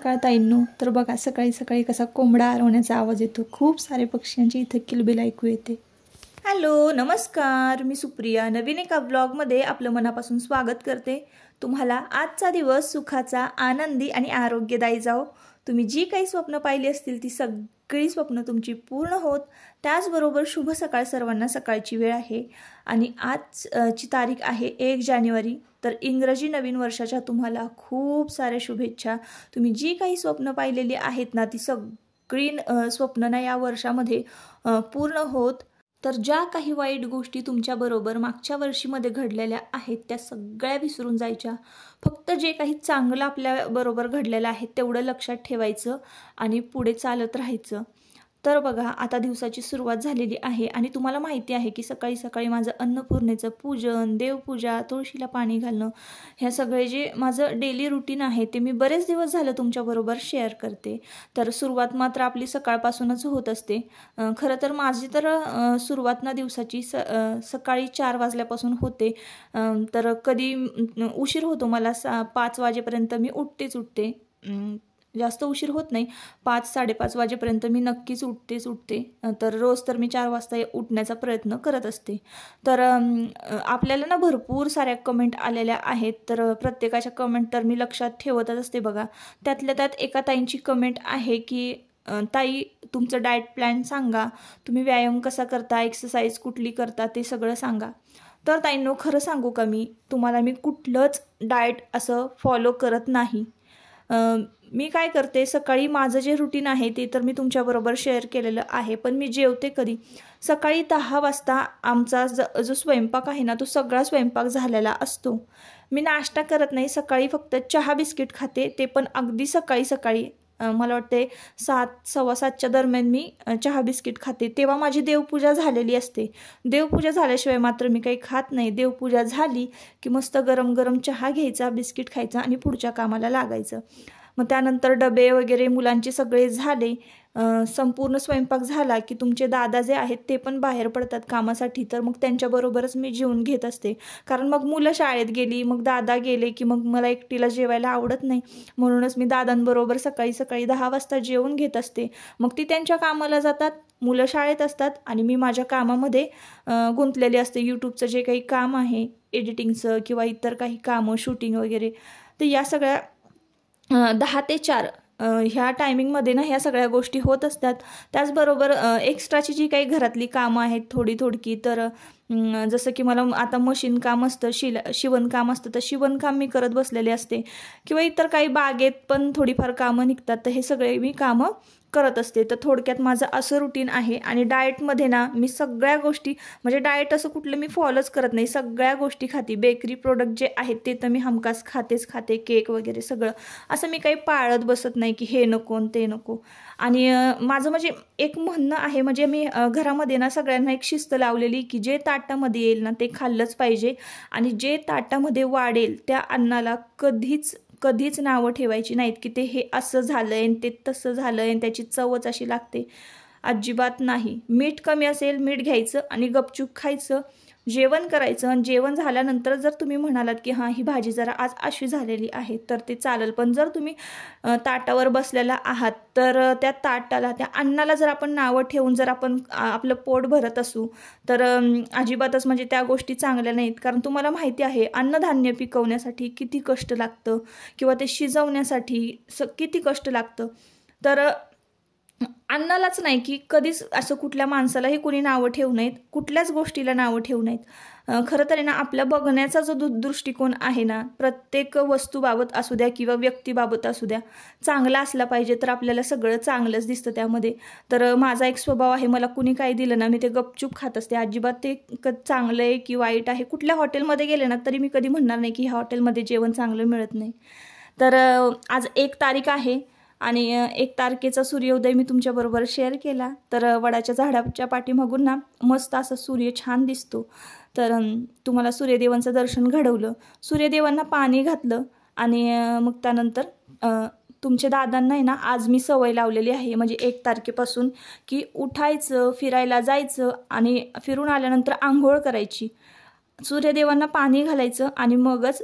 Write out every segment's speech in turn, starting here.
सकाळ ताईंनो. तर बघा सकाळी सकाळी कसा कोंबडा आरवण्याचा आवाज येतो. खूप सारे पक्ष्यांची इथं किलबिल ऐकू येते. हॅलो नमस्कार, मी सुप्रिया. नवीन एका व्लॉगमध्ये आपलं मनापासून स्वागत करते. तुम्हाला आजचा दिवस सुखाचा, आनंदी आणि आरोग्यदायी जाओ. तुम्ही जी काही स्वप्न पाहिली असतील ती सगळी स्वप्न तुमची पूर्ण होत. त्याचबरोबर शुभ सकाळ सर्वांना. सकाळची वेळ आहे आणि आजची तारीख आहे 1 जानेवारी. तर इंग्रजी नवीन वर्षाच्या तुम्हाला खूप साऱ्या शुभेच्छा. तुम्ही जी काही स्वप्न पाहिलेली आहेत ना ती सगळी स्वप्न ना या वर्षामध्ये पूर्ण होत. तर ज्या काही वाईट गोष्टी तुमच्याबरोबर मागच्या वर्षीमध्ये घडलेल्या आहेत त्या सगळ्या विसरून जायच्या. फक्त जे काही चांगलं आपल्याबरोबर घडलेलं आहे तेवढं लक्षात ठेवायचं आणि पुढे चालत राहायचं. तर बघा आता दिवसाची सुरुवात झालेली आहे आणि तुम्हाला माहिती आहे की सकाळी सकाळी माझं अन्नपूर्णेचं पूजन, देवपूजा, तुळशीला पाणी घालणं, ह्या सगळे जे माझं डेली रुटीन आहे ते मी बरेच दिवस झालं तुमच्याबरोबर शेअर करते. तर सुरुवात मात्र आपली सकाळपासूनच होत असते. खरं तर माझी तर सुरुवात ना दिवसाची सकाळी 4 वाजल्यापासून होते. तर कधी उशीर होतो मला, 5 वाजेपर्यंत मी उठते. जास्त उशीर होत नाही, 5-5:30 वाजेपर्यंत मी नक्कीच उठते. तर रोज तर मी 4 वाजता उठण्याचा प्रयत्न करत असते. तर आपल्याला ना भरपूर साऱ्या कमेंट आलेल्या आहेत. तर प्रत्येकाच्या कमेंट तर मी लक्षात ठेवतच असते बघा. त्यातल्या त्यात एका ताईंची कमेंट आहे की ताई तुमचं डाएट प्लॅन सांगा, तुम्ही व्यायाम कसा करता, एक्सरसाइज कुठली करता ते सगळं सांगा. तर ताईंनो खरं सांगू का, मी कुठलंच डाएट असं फॉलो करत नाही. मी काय करते, सकाळी माझं जे रुटीन आहे ते तर मी तुमच्याबरोबर शेअर केलेलं आहे. पण मी जेवते कधी, सकाळी 10 वाजता आमचा जो स्वयंपाक आहे ना तो सगळा स्वयंपाक झालेला असतो. मी नाश्ता करत नाही, सकाळी फक्त चहा बिस्किट खाते, ते पण अगदी सकाळी सकाळी. मला वाटते 7-7:15च्या दरम्यान मी चहा बिस्किट खाते. तेव्हा माझी देवपूजा झालेली असते. देवपूजा झाल्याशिवाय मात्र मी काही खात नाही. देवपूजा झाली की मस्त गरम गरम चहा घ्यायचा, बिस्किट खायचा आणि पुढच्या कामाला लागायचं. मग त्यानंतर डबे वगैरे मुलांचे सगळे झाले, संपूर्ण स्वयंपाक झाला की तुमचे दादा जे आहेत ते पण बाहेर पडतात कामासाठी. तर मग त्यांच्याबरोबरच मी जेवून घेत असते. कारण मग मुलं शाळेत गेली, मग दादा गेले की मग मला एकटीला जेवायला आवडत नाही. म्हणूनच मी दादांबरोबर सकाळी सकाळी 10 वाजता जेवून घेत असते. मग ती त्यांच्या कामाला जातात, मुलं शाळेत असतात आणि मी माझ्या कामामध्ये गुंतलेले असते. यूट्यूबचं जे काही काम आहे, एडिटिंगचं किंवा इतर काही कामं, शूटिंग वगैरे, तर या सगळ्या 10 ते 4 ह्या टायमिंगमध्ये ना ह्या सगळ्या गोष्टी होत असतात. त्याचबरोबर एक्स्ट्राची जी काही घरातली कामं आहेत थोडकी, तर जसं की मला आता मशीन काम असतं, शिवणकाम असतं, तर शिवणकाम मी करत बसलेले असते किंवा इतर काही बागेत पण थोडीफार कामं निघतात. तर हे सगळे मी कामं करत असते. तर थोडक्यात माझं असं रुटीन आहे. आणि डाएटमध्ये ना मी सगळ्या गोष्टी, म्हणजे डाएट असं कुठलं मी फॉलोच करत नाही, सगळ्या गोष्टी खाते. बेकरी प्रोडक्ट जे आहेत ते तर मी हमखास खाते, केक वगैरे सगळं. असं मी काही पाळत बसत नाही की हे नको ते नको. आणि माझं म्हणजे एक म्हणणं आहे, म्हणजे मी घरामध्ये ना सगळ्यांना एक शिस्त लावलेली की जे ताटामध्ये येईल ना ते खाल्लंच पाहिजे आणि जे ताटामध्ये वाढेल त्या अन्नाला कधीच नावं ठेवायची नाहीत की ते हे असं झालंय आणि ते तसं झालंय आणि त्याची चवच अशी लागते. अजिबात नाही. मीठ कमी असेल, मीठ घ्यायचं आणि गपचूप खायचं, जेवण करायचं. आणि जेवण झाल्यानंतर जर तुम्ही म्हणालात की हां ही भाजी जरा आज अशी झालेली आहे तर ते चालेल. पण जर तुम्ही ताटावर बसलेला आहात तर त्या ताटाला, त्या अन्नाला जर आपण नावं ठेवून जर आपण आपलं पोट भरत असू तर अजिबातच म्हणजे त्या गोष्टी चांगल्या नाहीत. कारण तुम्हाला माहिती आहे अन्नधान्य पिकवण्यासाठी किती कष्ट लागतं किंवा ते शिजवण्यासाठी किती कष्ट लागतं. तर अन्नालाच नाही की कधीच असं कुठल्या माणसालाही कुणी नावं ठेवू नयेत, कुठल्याच गोष्टीला नावं ठेवू नयेत. खरं तर आहे ना आपल्या बघण्याचा जो दृष्टिकोन आहे ना, प्रत्येक वस्तूबाबत असू द्या किंवा व्यक्तीबाबत असू द्या, चांगला असला पाहिजे. तर आपल्याला सगळं चांगलंच दिसतं त्यामध्ये. तर माझा एक स्वभाव आहे, मला कुणी काही दिलं ना मी ते गपचूप खात असते. अजिबात ते चांगलं आहे की वाईट आहे, कुठल्या हॉटेलमध्ये गेले ना तरी मी कधी म्हणणार नाही की ह्या हॉटेलमध्ये जेवण चांगलं मिळत नाही. तर आज 1 तारीख आहे आणि 1 तारखेचा सूर्योदय मी तुमच्याबरोबर शेअर केला. तर वडाच्या झाडाच्या पाठीमागून ना मस्त असा सूर्य छान दिसतो. तर तुम्हाला सूर्यदेवांचं दर्शन घडवलं, सूर्यदेवांना पाणी घातलं आणि मग त्यानंतर तुमच्या दादांना आहे ना आज मी सवय लावलेली आहे, म्हणजे 1 तारखेपासून की उठायचं, फिरायला जायचं आणि फिरून आल्यानंतर आंघोळ करायची. सूर्यदेवांना पाणी घालायचं आणि मगच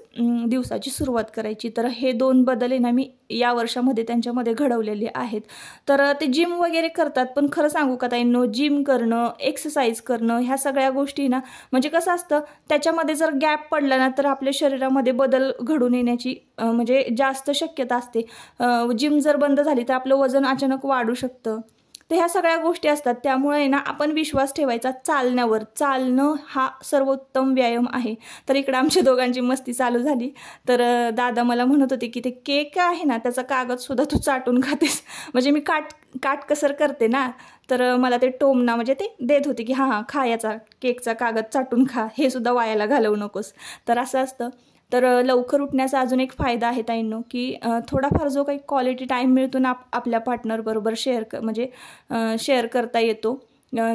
दिवसाची सुरुवात करायची. तर हे 2 बदल आहे ना मी या वर्षामध्ये त्यांच्यामध्ये घडवलेले आहेत. तर ते जिम वगैरे करतात, पण खरं सांगू का ताईंनो, जिम करणं, एक्सरसाइज करणं ह्या सगळ्या गोष्टी ना म्हणजे कसं असतं, त्याच्यामध्ये जर गॅप पडला ना तर आपल्या शरीरामध्ये बदल घडून येण्याची म्हणजे जास्त शक्यता असते. जिम जर बंद झाली तर आपलं वजन अचानक वाढू शकतं. तर ह्या सगळ्या गोष्टी असतात. त्यामुळे ना आपण विश्वास ठेवायचा चालण्यावर. चालणं हा सर्वोत्तम व्यायाम आहे. तर इकडं आमच्या दोघांची मस्ती चालू झाली. तर दादा मला म्हणत होते की ते केक आहे ना त्याचा कागदसुद्धा तू चाटून खातेस. म्हणजे मी काटकसर करते ना, तर मला ते टोमणा म्हणजे ते देत होते की हां खा, याचा केकचा कागद चाटून खा, हे सुद्धा वायाला घालवू नकोस. तर असं असतं. तर लवकर उठण्याचा अजून एक फायदा आहे ताईंनो, की थोडाफार जो काही क्वालिटी टाईम मिळतो ना आपल्या पार्टनरबरोबर शेअर करता येतो.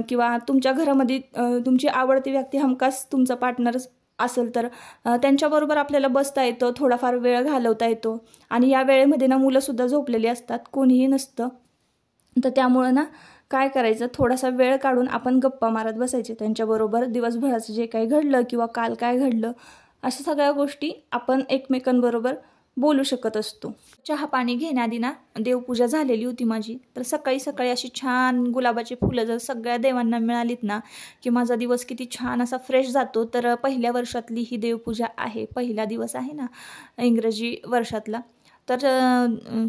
किंवा तुमच्या घरामध्ये तुमची आवडती व्यक्ती हमखास तुमचा पार्टनरच असेल तर त्यांच्याबरोबर आपल्याला बसता येतं, थोडाफार वेळ घालवता येतो. आणि या वेळेमध्ये ना मुलंसुद्धा झोपलेली असतात, कोणीही नसतं. तर त्यामुळं ना काय करायचं, थोडासा वेळ काढून आपण गप्पा मारत बसायचे त्यांच्याबरोबर. दिवसभराचं जे काही घडलं किंवा काल काय घडलं अशा सगळ्या गोष्टी आपण एकमेकांबरोबर बोलू शकत असतो. चहा पाणी घेण्याआधी ना देवपूजा झालेली होती माझी. तर सकाळी सकाळी अशी छान गुलाबाची फुलं जर सगळ्या देवांना मिळालीत ना की माझा दिवस किती छान असा फ्रेश जातो. तर पहिल्या वर्षातली ही देवपूजा आहे, पहिला दिवस आहे ना इंग्रजी वर्षातला. तर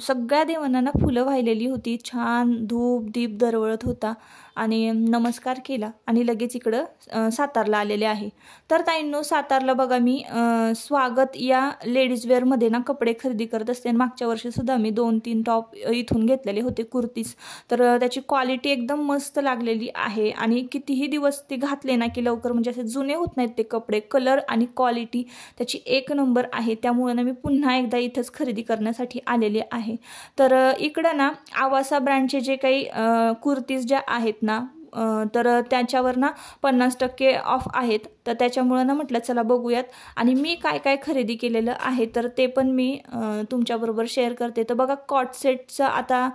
सगळ्या देवांना ना फुलं वाहिलेली होती, छान धूप दीप दरवळत होता आणि नमस्कार केला आणि लगेच इकडं सातारला आलेले आहे. तर ताईंनो, सातारला बघा मी स्वागत या लेडीज वेअरमध्ये ना कपडे खरेदी करत असते. आणि मागच्या वर्षीसुद्धा मी 2-3 टॉप इथून घेतलेले होते, कुर्तीज. तर त्याची क्वालिटी एकदम मस्त लागलेली आहे आणि कितीही दिवस ते घातले ना की लवकर म्हणजे असे जुने होत नाहीत ते कपडे. कलर आणि क्वालिटी त्याची 1 नंबर आहे. त्यामुळे ना मी पुन्हा एकदा इथंच खरेदी करण्यासाठी आलेले आहे. तर इकडं ना आवासा ब्रँडचे जे काही कुर्तीज ज्या आहेत ना तर त्याच्यावर ना 50% ऑफ आहेत. तर त्याच्यामुळं ना म्हटलं चला बघूयात आणि मी काय काय खरेदी केलेलं आहे तर ते पण मी तुमच्याबरोबर शेअर करते. तर बघा, कॉट सेटचं आता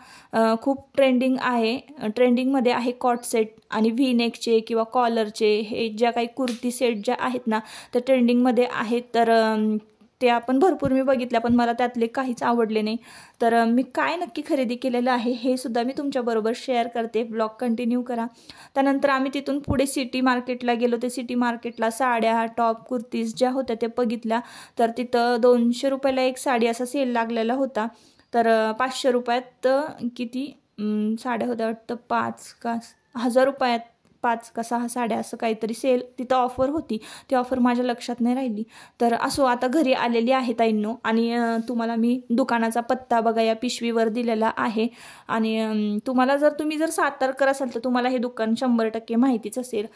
खूप ट्रेंडिंगमध्ये आहे कॉट सेट. आणि व्ही नेकचे किंवा कॉलरचे हे ज्या काही कुर्ती सेट ज्या आहेत ना तर ट्रेंडिंगमध्ये आहेत. तर ते आपण भरपूर मी बघितल्या, पण मला त्यातले काहीच आवडले नाही. तर मी काय नक्की खरेदी केलेलं आहे हे सुद्धा मी तुमच्याबरोबर शेअर करते. ब्लॉग कंटिन्यू करा. त्यानंतर आम्ही तिथून पुढे सिटी मार्केटला गेलो. ते सिटी मार्केटला साड्या, टॉप, कुर्तीज ज्या होत्या ते बघितल्या. तर तिथं 200 रुपयाला एक साडी असा सेल लागलेला होता. तर 500 रुपयात किती साड्या होत्या वाटतं, 5 का 1000 रुपयात 5 का 6 साड्या असं काहीतरी सेल तिथं ऑफर होती. ती ऑफर माझ्या लक्षात नाही राहिली. तर असो, आता घरी आलेली आहे ताईंनो आणि तुम्हाला मी दुकानाचा पत्ता बघा या पिशवीवर दिलेला आहे. आणि तुम्ही जर सातारकर असाल तर तुम्हाला हे दुकान 100% माहितीच असेल.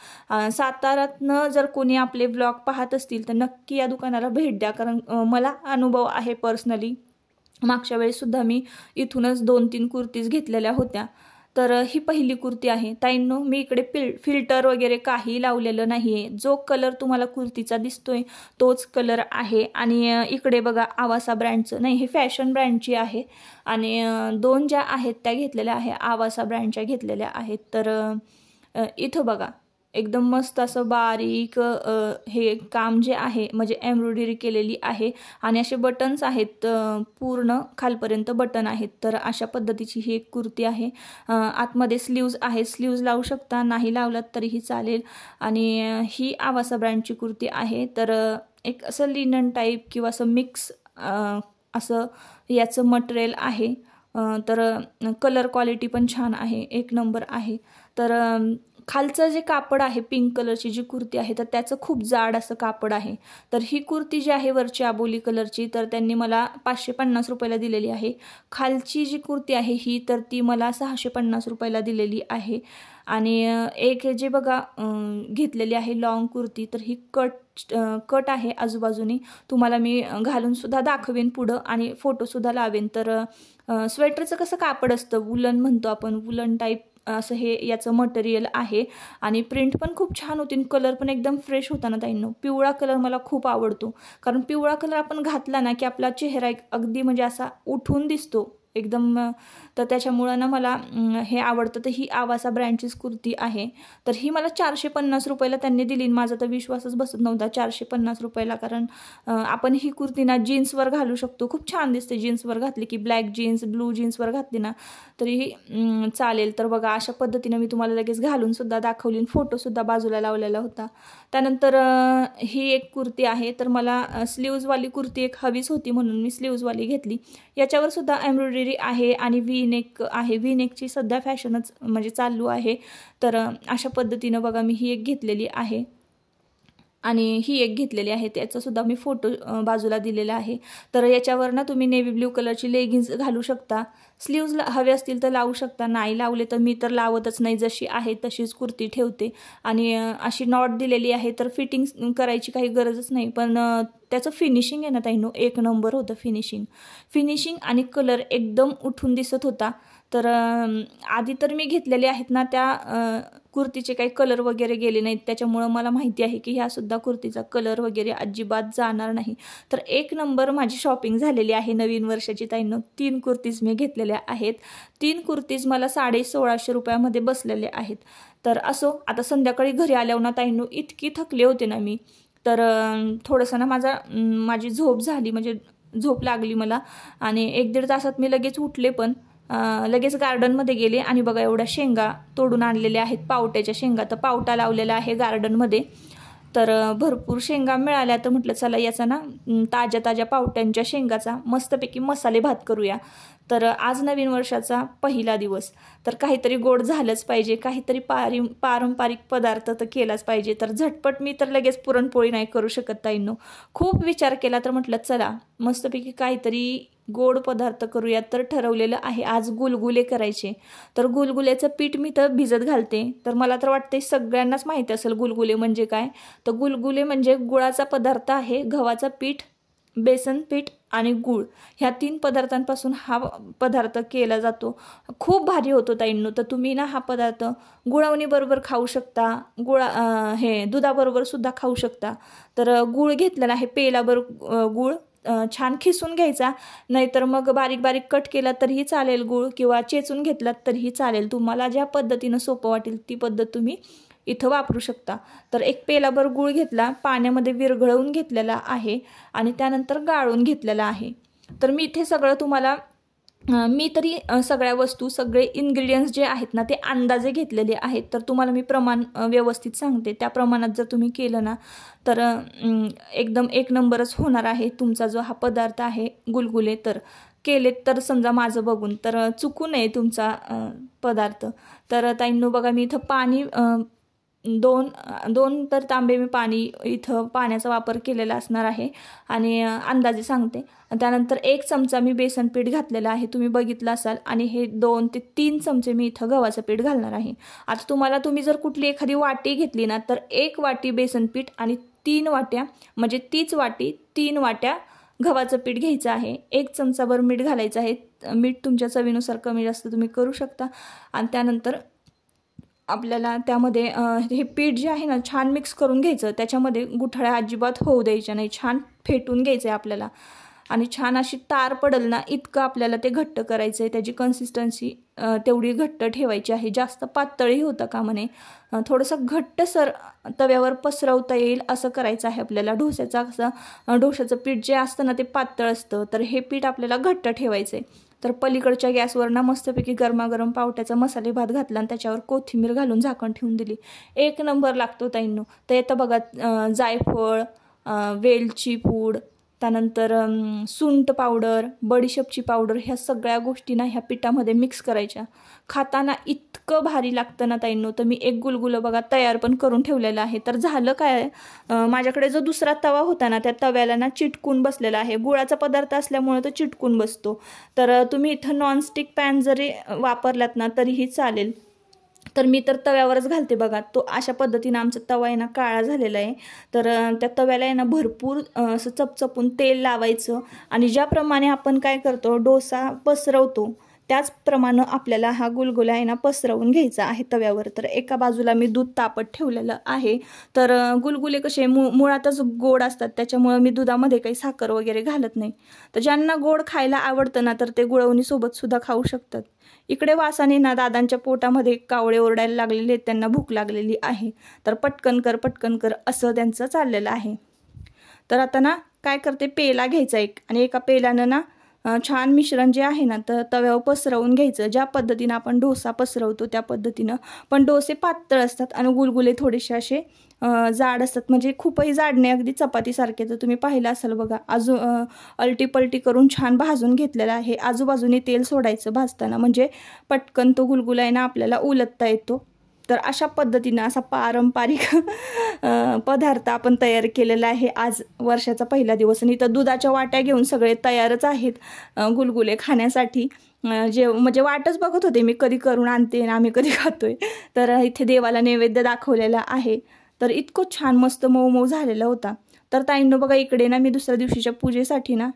साताऱ्यातनं जर कोणी आपले व्लॉग पाहत असतील तर नक्की या दुकानाला भेट द्या, कारण मला अनुभव आहे पर्सनली. मागच्या वेळेससुद्धा मी इथूनच 2-3 कुर्तीज घेतलेल्या होत्या. तर ही पहिली कुर्ती आहे ताईंनो. मी इकडे फिल्टर वगैरे काही लावलेलं नाही आहे. जो कलर तुम्हाला कुर्तीचा दिसतोय तोच कलर आहे. आणि इकडे बघा आवासा ब्रँडचं नाही, हे फॅशन ब्रँडची आहे. आणि 2 ज्या आहेत त्या घेतलेल्या आहे आवासा ब्रँडच्या घेतलेल्या आहेत. तर इथं बघा एकदम मस्त असं बारीक हे काम जे आहे म्हणजे एम्ब्रॉयडरी केलेली आहे आणि असे बटन्स आहेत, पूर्ण खालपर्यंत बटन आहेत. तर अशा पद्धतीची ही एक कुर्ती आहे. आतमध्ये स्लीव्ज आहे, स्लीव्ज लावू शकता, नाही लावलात तरीही चालेल. आणि ही आवासा ब्रँडची कुर्ती आहे. तर एक असं लिनन टाईप किंवा असं मिक्स असं याचं मटेरियल आहे. तर कलर क्वालिटी पण छान आहे, 1 नंबर आहे. तर खालचं जे कापड आहे, पिंक कलरची जी कुर्ती आहे तर त्याचं खूप जाड असं कापड आहे. तर ही कुर्ती जी आहे वरची आबोली कलरची तर त्यांनी मला 550 रुपयाला दिलेली आहे. खालची जी कुर्ती आहे ही तर ती मला 650 रुपयाला दिलेली आहे. आणि एक जे बघा घेतलेली आहे लॉंग कुर्ती, तर ही कट आहे आजूबाजूने. तुम्हाला मी घालूनसुद्धा दाखवेन पुढं आणि फोटोसुद्धा लावेन. तर स्वेटरचं कसं कापड असतं, वुलन म्हणतो आपण, वुलन टाईप असं हे याचं मटेरियल आहे. आणि प्रिंट पण खूप छान होती, कलर पण एकदम फ्रेश होता ना ताईंनो. पिवळा कलर मला खूप आवडतो, कारण पिवळा कलर आपण घातला ना की आपला चेहरा अगदी म्हणजे असा उठून दिसतो, एकदम, तर त्याच्यामुळं ना मला हे आवडतं. तर ही आवासा ब्रँडचीच कुर्ती आहे. तर ही मला 450 रुपयाला त्यांनी दिली. माझा तर विश्वासच बसत नव्हता 450 रुपयाला, कारण आपण ही कुर्ती ना जीन्सवर घालू शकतो. खूप छान दिसते जीन्सवर घातली की, ब्लॅक जीन्स, ब्लू जीन्सवर घातली ना तरी चालेल. तर बघा अशा पद्धतीनं मी तुम्हाला लगेच घालून सुद्धा दाखवली, फोटोसुद्धा बाजूला लावलेला होता. त्यानंतर ही एक कुर्ती आहे. तर मला स्लीव्जवाली कुर्ती एक हवीच होती म्हणून मी स्लीव्जवाली घेतली. याच्यावर सुद्धा एम्ब्रॉयडरी आहे आणि व्ही नेक आहे. व्ही नेकची सध्या फॅशनच म्हणजे चालू आहे. तर अशा पद्धतीनं बघा मी ही एक घेतलेली आहे आणि ही एक घेतलेली आहे. त्याचासुद्धा मी फोटो बाजूला दिलेला आहे. तर याच्यावर ना तुम्ही नेव्ही ब्ल्यू कलरची लेगिन्स घालू शकता. स्लीव्ज हवे असतील तर लावू शकता, नाही लावले तर मी तर लावतच नाही, जशी आहे तशीच कुर्ती ठेवते. आणि अशी नॉट दिलेली आहे तर फिटिंग करायची काही गरजच नाही. पण त्याचं फिनिशिंग आहे ना ताईंनो, एक नंबर होतं फिनिशिंग आणि कलर एकदम उठून दिसत होता. तर आधी तर मी घेतलेले आहेत ना त्या कुर्तीचे काही कलर वगैरे गेले नाहीत, त्याच्यामुळं मला माहिती आहे की ह्यासुद्धा कुर्तीचा कलर वगैरे अजिबात जाणार नाही. तर एक नंबर माझी शॉपिंग झालेली आहे नवीन वर्षाची ताईंनो. 3 कुर्तीज मी घेतलेल्या आहेत. 3 कुर्तीज मला 1650 रुपयामध्ये बसलेले आहेत. तर असो, आता संध्याकाळी घरी आल्यावर ना ताईंनो इतकी थकले होते ना मी, तर थोडंसं ना माझी झोप झाली, म्हणजे झोप लागली मला. आणि 1-1.5 तासात मी लगेच उठले, पण लगेच गार्डनमध्ये गेले आणि बघा एवढ्या शेंगा तोडून आणलेल्या आहेत, पावट्याच्या शेंगा. तर पावटा लावलेला आहे गार्डनमध्ये. तर भरपूर शेंगा मिळाल्या. तर म्हटलं चला याचा ना ताज्या पावट्यांच्या शेंगाचा मस्तपैकी मसाले भात करूया. तर आज नवीन वर्षाचा पहिला दिवस, तर काहीतरी गोड झालंच पाहिजे, काहीतरी पारंपरिक पदार्थ तर केलाच पाहिजे. तर झटपट मी तर लगेच पुरणपोळी नाही करू शकत ताईंनो. खूप विचार केला, तर म्हटलं चला मस्तपैकी काहीतरी गोड पदार्थ करूयात. तर ठरवलेलं आहे आज गुलगुले करायचे. तर गुलगुल्याचं पीठ मी तर भिजत घालते. तर मला तर वाटते सगळ्यांनाच माहिती असेल गुलगुले म्हणजे काय. तर गुलगुले म्हणजे गुळाचा पदार्थ आहे. गव्हाचं पीठ, बेसन पीठ आणि गूळ ह्या 3 पदार्थांपासून हा पदार्थ केला जातो. खूप भारी होतो ताईंनो. तर तुम्ही ना हा पदार्थ गुळवणीबरोबर खाऊ शकता, हे दुधाबरोबर सुद्धा खाऊ शकता. तर गूळ घेतलेला आहे, पेलाबरोबर गूळ छान खिसून घ्यायचा, नाहीतर मग बारीक बारीक कट केला तरीही चालेल गूळ, किंवा चेचून घेतलात तरीही चालेल. तुम्हाला ज्या पद्धतीनं सोपं वाटेल ती पद्धत तुम्ही इथं वापरू शकता. तर एक पेलाभर गूळ घेतला, पाण्यामध्ये विरघळवून घेतलेला आहे आणि त्यानंतर गाळून घेतलेला आहे. तर मी इथे सगळं तुम्हाला मी तरी सगळ्या वस्तू, सगळे इन्ग्रेडियंट्स जे आहेत ना ते अंदाजे घेतलेले आहेत. तर तुम्हाला मी प्रमाण व्यवस्थित सांगते. त्या प्रमाणात जर तुम्ही केलं ना तर एकदम एक नंबरच होणार आहे तुमचा जो हा पदार्थ आहे गुलगुले. तर केलेत तर समजा माझं बघून, तर चुकू नये तुमचा पदार्थ. तर ताईंनो बघा मी इथं पाणी दोन तर तांबे मी पाणी इथं पाण्याचा वापर केलेला असणार आहे आणि अंदाजे सांगते. त्यानंतर 1 चमचा मी बेसन पीठ घातलेलं आहे, तुम्ही बघितलं असाल. आणि हे 2 ते 3 चमचे मी इथं गव्हाचं पीठ घालणार आहे. आता तुम्ही जर कुठली एखादी वाटी घेतली ना तर 1 वाटी बेसन पीठ आणि 3 वाट्या, म्हणजे तीच वाटी 3 वाट्या गव्हाचं पीठ घ्यायचं आहे. 1 चमचाभर मीठ घालायचं आहे. मीठ तुमच्या चवीनुसार कमी जास्त तुम्ही करू शकता. आणि त्यानंतर आपल्याला त्यामध्ये हे पीठ जे आहे ना छान मिक्स करून घ्यायचं. त्याच्यामध्ये गुठळ्या अजिबात होऊ द्यायच्या नाही, छान फेटून घ्यायचं आहे आपल्याला. आणि छान अशी तार पडल ना इतकं आपल्याला ते घट्ट करायचं आहे. त्याची कन्सिस्टन्सी तेवढी घट्ट ठेवायची आहे. जास्त पातळही होतं कामा नये, थोडंसं घट्टसर तव्यावर पसरवता येईल असं करायचं आहे आपल्याला. डोश्याचं पीठ जे असतं ना ते पातळ असतं, तर हे पीठ आपल्याला घट्ट ठेवायचं आहे. तर पलीकडच्या गॅसवर ना मस्तपैकी गरमागरम पावट्याचा मसाले भात घातला आणि त्याच्यावर कोथिंबीर घालून झाकण ठेवून दिली. एक नंबर लागतो ताईंनो. तर येतं बघा जायफळ, वेलची पूड, त्यानंतर सुंठ पावडर, बडीशेपची पावडर, ह्या सगळ्या गोष्टी ना ह्या पिठामध्ये मिक्स करायच्या. खाताना इतकं भारी लागतं ना ताईंनो. तर मी एक गुलगुलं बघा तयार पण करून ठेवलेलं आहे. तर झालं काय, माझ्याकडे जो दुसरा तवा होता ना त्या तव्याला ना चिटकून बसलेला आहे. गुळाचा पदार्थ असल्यामुळे तो चिटकून बसतो. तर तुम्ही इथं नॉनस्टिक पॅन जरी वापरलात ना तरीही चालेल. तर मी तर तव्यावरच घालते बघा. तो अशा पद्धतीनं आमचा तवा आहे ना काळा झालेला आहे. तर त्या तव्याला आहे ना भरपूर असं चपचपून तेल लावायचं आणि ज्याप्रमाणे आपण काय करतो डोसा पसरवतो त्याचप्रमाणे आपल्याला हा गुलगुला आहे ना पसरवून घ्यायचा आहे तव्यावर. तर एका बाजूला मी दूध तापत ठेवलेलं आहे. तर गुलगुले कसे मुळातच गोड असतात, त्याच्यामुळे मी दुधामध्ये काही साखर वगैरे घालत नाही. तर ज्यांना गोड खायला आवडतं ना तर ते गुळवणीसोबत सुद्धा खाऊ शकतात. इकडे वासाने ना दादांच्या पोटामध्ये कावळे ओरडायला लागलेले आहेत, त्यांना भूक लागलेली आहे. तर पटकन कर असं त्यांचं चाललेलं आहे. तर आता ना काय करते, पेला घ्यायचा एक, आणि एका पेल्यानं ना छान मिश्रण जे आहे ना तर तव्यावर पसरवून घ्यायचं. ज्या पद्धतीनं आपण डोसा पसरवतो त्या पद्धतीनं. पण डोसे पातळ असतात आणि गुलगुले थोडेसे असे जाड असतात, म्हणजे खूपही जाड नाही, अगदी चपातीसारखे. तर तुम्ही पाहिलं असाल बघा, अलटी पलटी करून छान भाजून घेतलेलं आहे. आजूबाजूने तेल सोडायचं भाजताना, म्हणजे पटकन तो गुलगुला आहे ना आपल्याला उलटता येतो. तर अशा पद्धतीनं असा पारंपरिक पदार्थ आपण तयार केलेला आहे आज वर्षाचा पहिला दिवस. आणि इथं दुधाच्या वाट्या घेऊन सगळे तयारच आहेत गुलगुले खाण्यासाठी. म्हणजे वाटच बघत होते मी, कधी करून आणते आणि आम्ही कधी खातोय. तर इथे देवाला नैवेद्य दाखवलेला आहे. तर इतकं छान मस्त मऊ मऊ झालेला होता. तर ताईंनो बघा, इकडे ना मी दुसऱ्या दिवशीच्या पूजेसाठी ना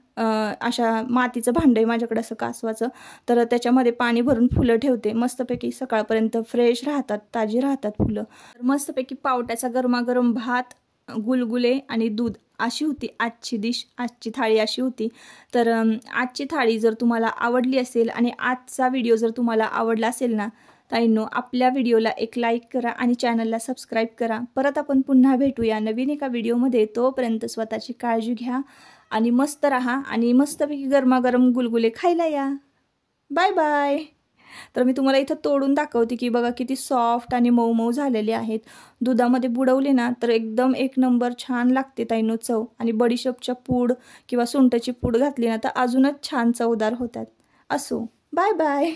अशा मातीचं भांडं आहे माझ्याकडे, असं कासवाचं. तर त्याच्यामध्ये पाणी भरून फुलं ठेवते. मस्तपैकी सकाळपर्यंत फ्रेश राहतात, ताजी राहतात फुलं. तर मस्तपैकी पावट्याचा गरमागरम भात, गुलगुले आणि दूध, अशी होती आजची डिश, आजची थाळी अशी होती. तर आजची थाळी जर तुम्हाला आवडली असेल आणि आजचा व्हिडिओ जर तुम्हाला आवडला असेल ना ताईंनो, आपल्या व्हिडिओला एक लाईक करा आणि चॅनलला सबस्क्राईब करा. परत आपण पुन्हा भेटूया नवीन एका व्हिडिओमध्ये. तोपर्यंत स्वतःची काळजी घ्या आणि मस्त राहा आणि मस्तपैकी गरमागरम गुलगुले खायला या. Bye bye. तर मी तुम्हाला इथं तोडून दाखवते की बघा किती सॉफ्ट आणि मऊ मऊ झालेले आहेत. दुधामध्ये बुडवले ना तर एकदम एक नंबर छान लागते ताईंनो चव. आणि बडीशेपच्या पूड किंवा सुंठाची पूड घातली ना तर अजूनच छान चवदार होतात. असो, बाय बाय.